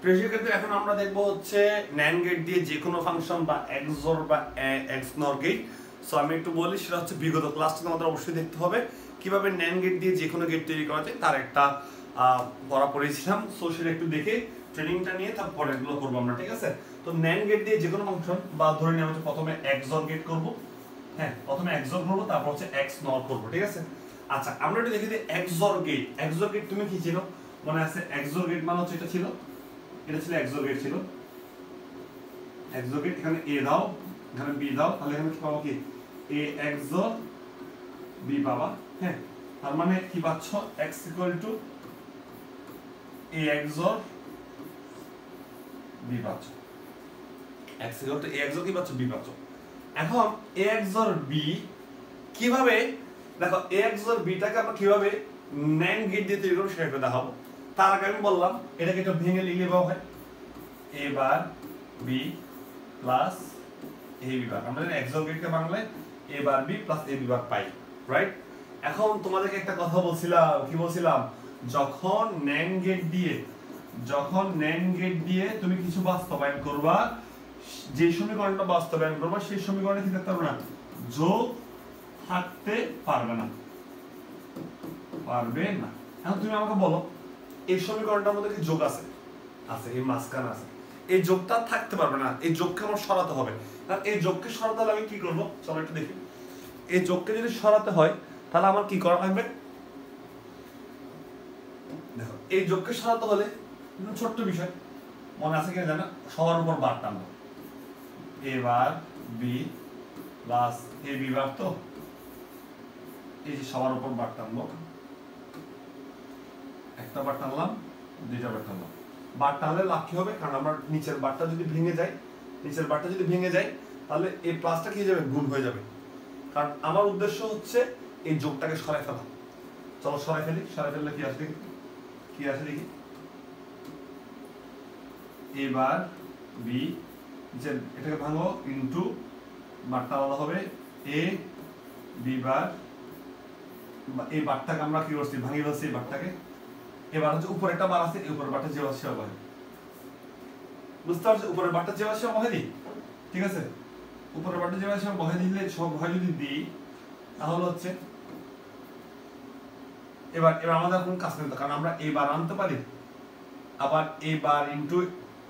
প্রিয় ক্ষেত্রে এখন আমরা দেখবো হচ্ছে NAND গেট দিয়ে যে কোনো ফাংশন বা XOR বা XNOR গেট। সো আমি একটু বলি, সেটা হচ্ছে বিগত ক্লাসটা আমাদের অবশ্যই দেখতে হবে কিভাবে NAND গেট দিয়ে যে কোনো গেট তৈরি করা যায়, তার একটা পড়া পড়েছিলাম। সো সেটা একটু দেখে ট্রেনিংটা নিয়ে তারপর এগুলো করবো আমরা, ঠিক আছে? তো NAND গেট দিয়ে যে কোনো ফাংশন বা ধরে নিয়ে হচ্ছে প্রথমে XOR গেট করবো, হ্যাঁ প্রথমে XOR করবো, তারপর হচ্ছে XNOR করবো, ঠিক আছে? আচ্ছা আমরা একটু দেখি যে XOR গেট তুমি কি ছিল মনে আছে? XOR গেট মানে হচ্ছে এটা ছিল XOR গেট ছিল। XOR গেট এখানে A দাও, এখানে B দাও, তাহলে এখানে কি পাবো? কি A XOR B পাবা, হ্যাঁ। তার মানে কি পাচ্ছ? X = A XOR B পাচ্ছ। X = A XOR কি পাচ্ছ? B পাচ্ছ। এখন A XOR B কিভাবে, দেখো A XOR B টাকে আমরা কিভাবে NAND গেট দিয়ে তৈরি করব সেটা একটু দেখাবো। তার আগে আমি বললাম এটাকে একটু ভেঙে লিখলে পাওয়া হয় A bar B plus A B বার। আমরা XOR গেটকে বাংলায় A bar B plus A B bar pi, right? এখন তোমাদেরকে একটা কথা বলছিলাম, কি বলছিলাম? যখন NAND গেট দিয়ে তুমি কিছু বাস্তবায়ন করবা, যে সমীকরণটা বাস্তবায়ন করবা সেই সমীকরণে কি থাকতে পারবে না? যোগ থাকতে পারবে না। এখন তুমি আমাকে বলো এই সমীকরণটার মধ্যে কি যোগ আছে? আছে, এই মাঝখানে আছে। এই যোগটা থাকতে পারবে না, এই যোগকে আমার সরাতে হবে। কারণ এই যোগকে সরাতে হলে আমি কি করব? চলো একটু দেখি। এই যোগকে যদি সরাতে হয় তাহলে আমার কি করা লাগবে? দেখো এই যোগকে সরাতে হলে ছোট্ট বিষয় মনে আছে কিনা জানা, সবার উপর বার টানবো। A bar B plus A B বার, তো এই যে সবার উপর বার টানবো, একটা বার টানলাম, দুইটা বার টানলাম। বার টানলে লাভ কি হবে? কারণ আমার নিচের বারটা যদি ভেঙে যায় তাহলে এই প্লাসটা কি হয়ে যাবে? গুণ হয়ে যাবে। কারণ আমার উদ্দেশ্য হচ্ছে এই যোগটাকে সরাই ফেলা। চলো সরাই ফেললে কি আসে দেখি। A বার B, যে এটাকে ভাঙো ইনটু বারটা আলাদা হবে A B বার। এই বারটাকে আমরা কি করছি? ভাঙিয়ে ফেলছি এই বারটাকে। এবার হচ্ছে উপরে একটা বার আছে, এই উপরের বারটা যে আছে হবে, বুঝতে পারছো? উপরের বারটা যে আছে বহাই দিই, ঠিক আছে? উপরের বারটা যে আছে বহাই দিলে সব হয় যদি দিই তাহলে হচ্ছে এবার আমাদের কোন কাজ করতে, কারণ আমরা এই বার আনতে পারি, আবার এই বার ইনটু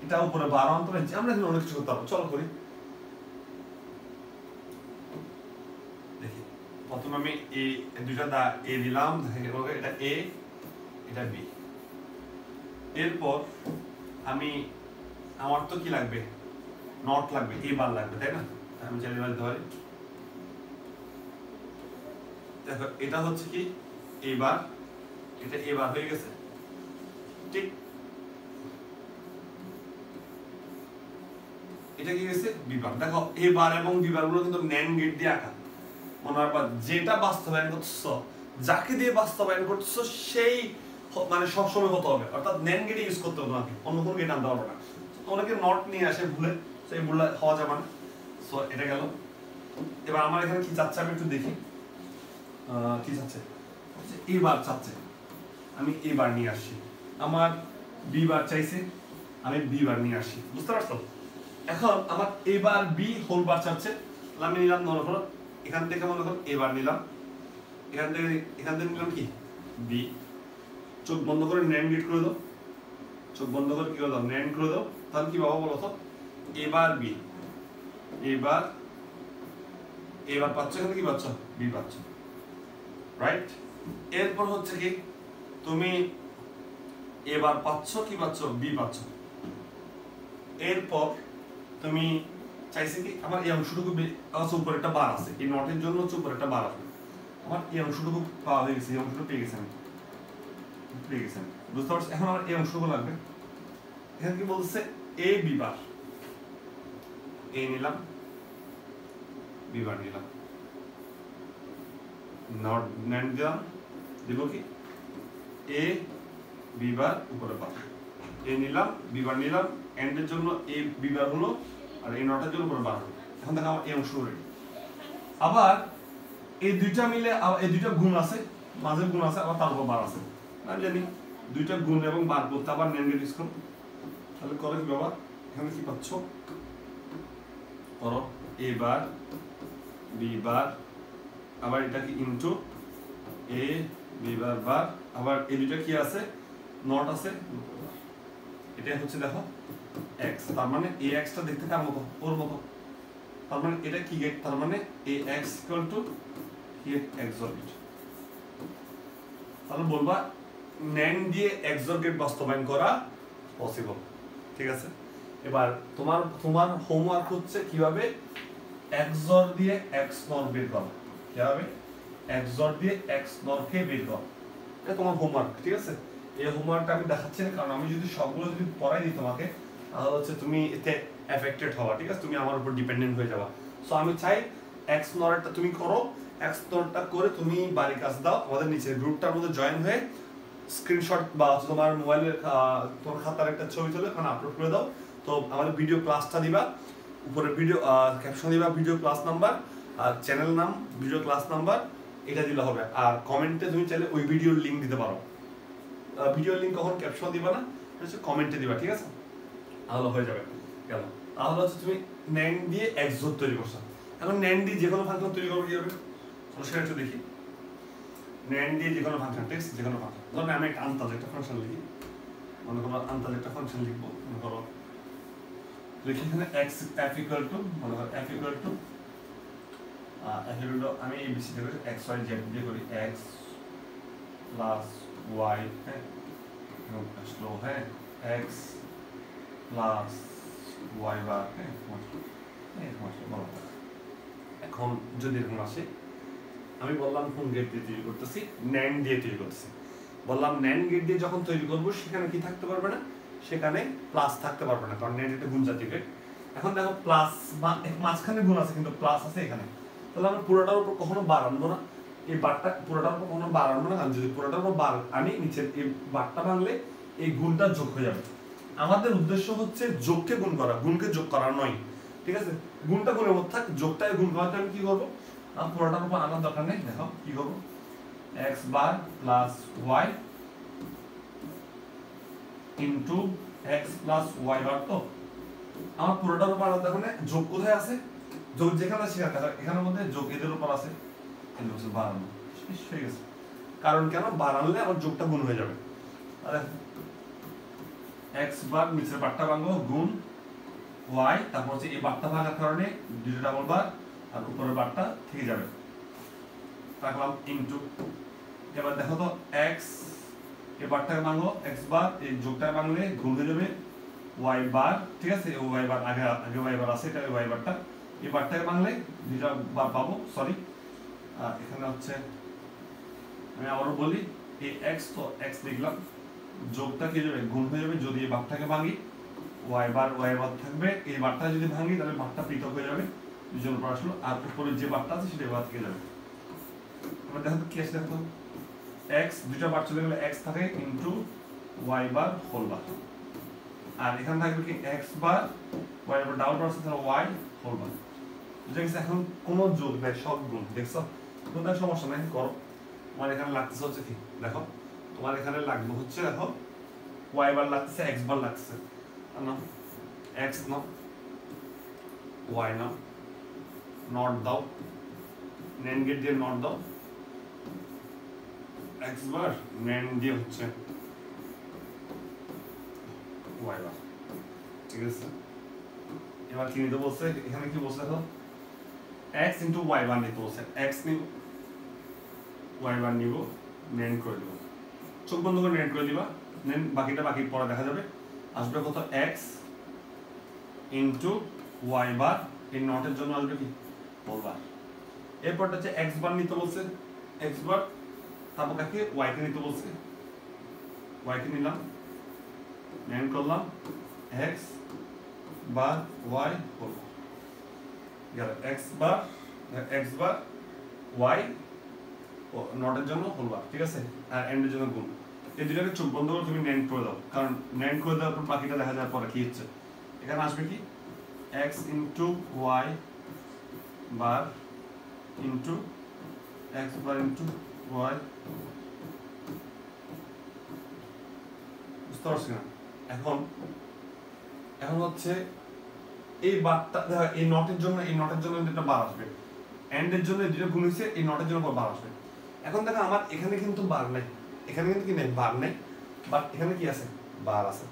এটা উপরে বার আনতে পারি, আমরা এখানে অনেক কিছু করতে পারবো। চলো করি দেখি। প্রথমে আমি এই দুইটা A দিলাম, এটা A এটা B। এরপর আমার তো কি লাগবে? নট লাগবে, A বার লাগবে, তাই না? আমি চাইলে বলতে পারি দেখো এটা হচ্ছে কি A বার, এটা A বার হয়ে গেছে, ঠিক? এটা কি গেছে? B বার। দেখো A বার এবং B বার গুলো কিন্তু NAND গেট দিয়ে আঁকা। মনে রাখবা যেটা বাস্তবায়ন করছো, যাকে দিয়ে বাস্তবায়ন করছো সেই মানে সবসময় হতে হবে, অর্থাৎ NAND গেট ইউজ করতে হবে, তোমাকে অন্য কোনো গেট আনতে পারবে না। অনেকে নট নিয়ে আসে ভুলে, সেই ভুলটা হওয়া যাবে না। সো এটা গেল। এবার আমার এখানে কি চাচ্ছে আমি একটু দেখি। কি চাচ্ছে? A বার চাচ্ছে, আমি A বার নিয়ে আসছি। আমার B বার চাইছে, আমি B বার নিয়ে আসছি, বুঝতে পারছো? এখন আমার A bar B whole bar চাচ্ছে, আমি নিলাম, মনে করো এখান থেকে মনে করো A বার নিলাম, এখান থেকে নিলাম কি B। চোখ বন্ধ করে NAND গেট করে দাও, চোখ বন্ধ করে কি করে দাও? NAND করে দাও। তাহলে কি পাবো বলো তো? A বার B, এবার পাচ্ছ, এখানে কি পাচ্ছ? B পাচ্ছ, রাইট? এরপর হচ্ছে কি তুমি এবার পাচ্ছ কি পাচ্ছ? B পাচ্ছ। এরপর তুমি চাইছে কি আমার এই অংশটুকু উপরে একটা বার আছে, এই নটের জন্য উপরে একটা বার আছে, আমার এই অংশটুকু পাওয়া হয়ে গেছে, এই অংশটুকু পেয়ে গেছেন, বুঝতে পারছো? এখন আমার এই অংশটুকু লাগবে। এখানে কি বলছে? A B বার, A নিলাম, B বার নিলাম, নট NAND দিলাম, দিব কি A B বার উপরে বার, A নিলাম, B বার নিলাম, এন্ড এর জন্য A B বার হলো, আর এই নটের জন্য উপরে বার হলো। এখন দেখো আমার এই অংশ রেডি। আবার এই দুইটা মিলে এই দুইটা গুণ আছে, মাঝে গুণ আছে, আবার তার উপর বার আছে। আমি জানি দুইটা গুণ এবং বার করতে আবার NAND গেট ইউজ করব। তাহলে করো কি বাবা, এখানে কি পাচ্ছ, করো a বার b বার, আবার এটা কি ইনটু a b বার বার, আবার এই দুটো কি আছে, নট আছে, এটা হচ্ছে দেখো x, তার মানে ax টা দেখতে কার মতো, ওর মতো, তার মানে এটা কি গেট, তার মানে ax equal to gate XOR gate. তাহলে বলবা NAND দিয়ে XOR গেট বাস্তবায়ন করা পসিবল, ঠিক আছে। এবার তোমার হোমওয়ার্ক হচ্ছে কিভাবে XOR দিয়ে XNOR বের করা, কিভাবে XOR দিয়ে XNOR কে বের করা, এটা তোমার হোমওয়ার্ক, ঠিক আছে। এই হোমওয়ার্কটা আমি দেখাচ্ছি না, কারণ আমি যদি সবগুলো যদি পড়াই দিই তোমাকে, তাহলে হচ্ছে তুমি এতে এফেক্টেড হওয়া, ঠিক আছে, তুমি আমার উপর ডিপেন্ডেন্ট হয়ে যাবা। সো আমি চাই XNOR টা তুমি করো, XNOR টা করে তুমি বাড়ির কাজ দাও, আমাদের নিচের গ্রুপটার মধ্যে জয়েন হয়ে স্ক্রিনশট বা তোমার মোবাইলের তোমার খাতার একটা ছবি তুলে ওখানে আপলোড করে দাও। তো আমাদের ভিডিও ক্লাসটা দিবা, উপরে ভিডিও ক্যাপশন দিবা ভিডিও ক্লাস নাম্বার, আর চ্যানেল নাম ভিডিও ক্লাস নাম্বার, এটা দিলে হবে। আর কমেন্টে তুমি চাইলে ওই ভিডিওর লিংক দিতে পারো, ভিডিওর লিংক কখন ক্যাপশন দিবা না, হচ্ছে কমেন্টে দিবা, ঠিক আছে, তাহলে হয়ে যাবে। গেল, তাহলে হচ্ছে তুমি NAND দিয়ে XOR তৈরি করছো। এখন NAND দিয়ে যে কোনো ফাংশন তৈরি করবো কিভাবে, সেটা একটু দেখি। NAND দিয়ে যে কোনো ফাংশন, টেক্সট যে কোনো ফাংশন, ধরুন আমি একটা আন্তাজ একটা ফাংশন লিখি, মনে করো আন্তাজ একটা ফাংশন লিখবো, মনে করো লিখি এখানে f ইকুয়াল টু, মনে করো f ইকুয়াল টু আমি এই বিসি দিয়ে করি x y z দিয়ে করি x প্লাস y, হ্যাঁ আসলো, হ্যাঁ x প্লাস y বার, হ্যাঁ বলো। এখন যদি এরকম আসে, আমি বললাম কোন গেট দিয়ে তৈরি করতেছি, NAND দিয়ে তৈরি করতেছি, বললাম NAND গেট দিয়ে যখন তৈরি করবো সেখানে কি থাকতে পারবে না, সেখানে প্লাস থাকতে পারবে না, কারণ NAND একটা গুণ জাতীয় গেট। এখন দেখো প্লাস মাঝখানে গুণ আছে কিন্তু প্লাস আছে এখানে, তাহলে আমরা পুরোটার উপর কখনো বার আনবো না, এই বারটা পুরোটার উপর কখনো বার আনবো না, কারণ যদি পুরোটার উপর বার আনি নিচের এই বারটা ভাঙলে এই গুণটা যোগ হয়ে যাবে। আমাদের উদ্দেশ্য হচ্ছে যোগকে গুণ করা, গুণকে যোগ করা নয়, ঠিক আছে। গুণটা গুণের মধ্যে থাক, যোগটাকে গুণ করাতে আমি কি করবো, পুরোটার উপর আনার দরকার নেই, দেখো কি করবো, x bar plus y into x plus y bar. তো আমার পুরোটার উপর আলাদা দেখো, যোগ কোথায় আছে, যোগ যেখানে আছে সেখানে, এখানের মধ্যে যোগ এদের উপর আছে, এদের হচ্ছে বাড়ানো, হয়ে গেছে। কারণ কেন, বাড়ালে আমার যোগটা গুণ হয়ে যাবে। আরে x বার নিচের বারটা ভাঙবো গুণ y, তারপর হচ্ছে এই বারটা ভাঙার কারণে দুটো ডাবল বার, আর উপরের বারটা থেকে যাবে, রাখলাম ইনটু। এবার দেখো তো x এই বারটাকে ভাঙো, x বার এই যোগটাকে ভাঙলে গুণ হয়ে যাবে y বার, ঠিক আছে, y বার আগে y বার আছে, এটা y বারটা, এই বারটাকে ভাঙলে দুটো বার পাবো, সরি এখানে হচ্ছে আমি আবারও বলি, এই x তো x লিখলাম, যোগটা কি যাবে গুণ হয়ে যাবে, যদি এই বারটাকে ভাঙি y বার থাকবে, এই বারটা যদি ভাঙি তাহলে বারটা পৃথক হয়ে যাবে, দুজন উপর আসলো, আর উপরে যে বারটা আছে সেটা বাদ থেকে যাবে। এবার দেখো কি আছে, দেখো x দুটো বার চলে গেলে x থাকে into y bar whole bar, আর এখানে থাকবে কি x bar y bar double bar আছে, তাহলে y হোল বার। বুঝে গেছে, এখন কোনো যোগ নাই, সব গুণ, দেখছো, কোনো সমস্যা নাই, করো। তোমার এখানে লাগতেছে হচ্ছে কি, দেখো তোমার এখানে লাগবে হচ্ছে, দেখো y বার লাগতেছে, x বার লাগতেছে, না x now, y now, not দাও, NAND গেট দিয়ে নট দাও, x বার NAND দিয়ে হচ্ছে y বার, ঠিক আছে। এবার কি নিতে বলছে, এখানে কি বলছে, দেখো x ইনটু y বার নিতে বলছে, x নিব y বার নিব, NAND করে দেব, চোখ বন্ধ করে NAND করে দিবা, NAND বাকিটা বাকি পরে দেখা যাবে, আসবে কত x ইনটু y বার, এই নটের জন্য আসবে কি হোল বার। এরপরটা হচ্ছে x বার নিতে বলছে, x বার, তারপর কাকে y কে নিতে বলছে, y কে নিলাম, NAND করলাম, x বার y হোল গেল, x বার y নটের জন্য হোল বার, ঠিক আছে, আর এন্ড এর জন্য গুণ। এই দুটাকে চোখ বন্ধ করে তুমি NAND করে দাও, কারণ NAND করে দেওয়ার পর বাকিটা দেখা যাওয়ার পরে কি হচ্ছে, এখানে আসবে কি x ইনটু y বার into x bar into y, বুঝতে পারছি না। এখন এখন হচ্ছে এই বারটা দেখো এই নটের জন্য একটা বার আসবে, এন্ড এর জন্য দুটো গুণ হইছে, এই নটের জন্য বার আসবে। এখন দেখো আমার এখানে কিন্তু বার নাই, এখানে কিন্তু কি নাই, বার নাই, বাট এখানে কি আছে, বার আছে।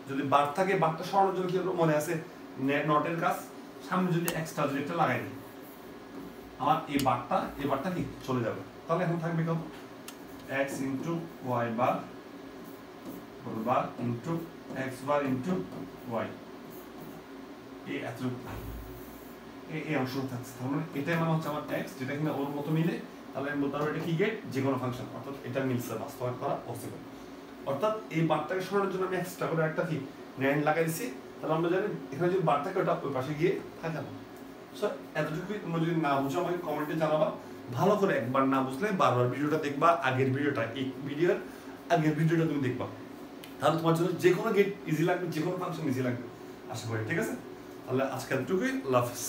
যদি বার থাকে বারটা সরানোর জন্য কি হলো মনে আছে, নটের কাজ সামনে যদি এক্সট্রা যদি একটা লাগাই দিই, আমার এই বারটা কি চলে যাবে। তাহলে এখন থাকবে কত, x into y bar bar into x bar into y, এই এতটুকু এই অংশটা থাকছে। তার মানে এটাই মানে হচ্ছে আমার x, যেটা কিনা ওর মতো মিলে, তাহলে আমি বলতে পারবো এটা কি গেট, যে কোনো ফাংশন, অর্থাৎ এটা মিলছে, বাস্তবায়ন করা পসিবল। অর্থাৎ এই বারটাকে সরানোর জন্য আমি এক্সট্রা করে একটা কি NAND লাগাই দিছি, তাহলে আমরা জানি এখানে যদি বার থাকে ওটা ওই পাশে গিয়ে থাকে না। সো এতটুকুই, তোমরা যদি না বুঝো আমাকে কমেন্টে জানাবা, ভালো করে একবার না বুঝলে বারবার ভিডিওটা দেখবা, আগের ভিডিওটা, এই ভিডিওর আগের ভিডিওটা তুমি দেখবা, তাহলে তোমার জন্য যে কোনো গেট ইজি লাগবে, যে কোনো ফাংশন ইজি লাগবে আশা করি। ঠিক আছে, তাহলে আজকে এতটুকুই, আল্লাহ হাফেজ।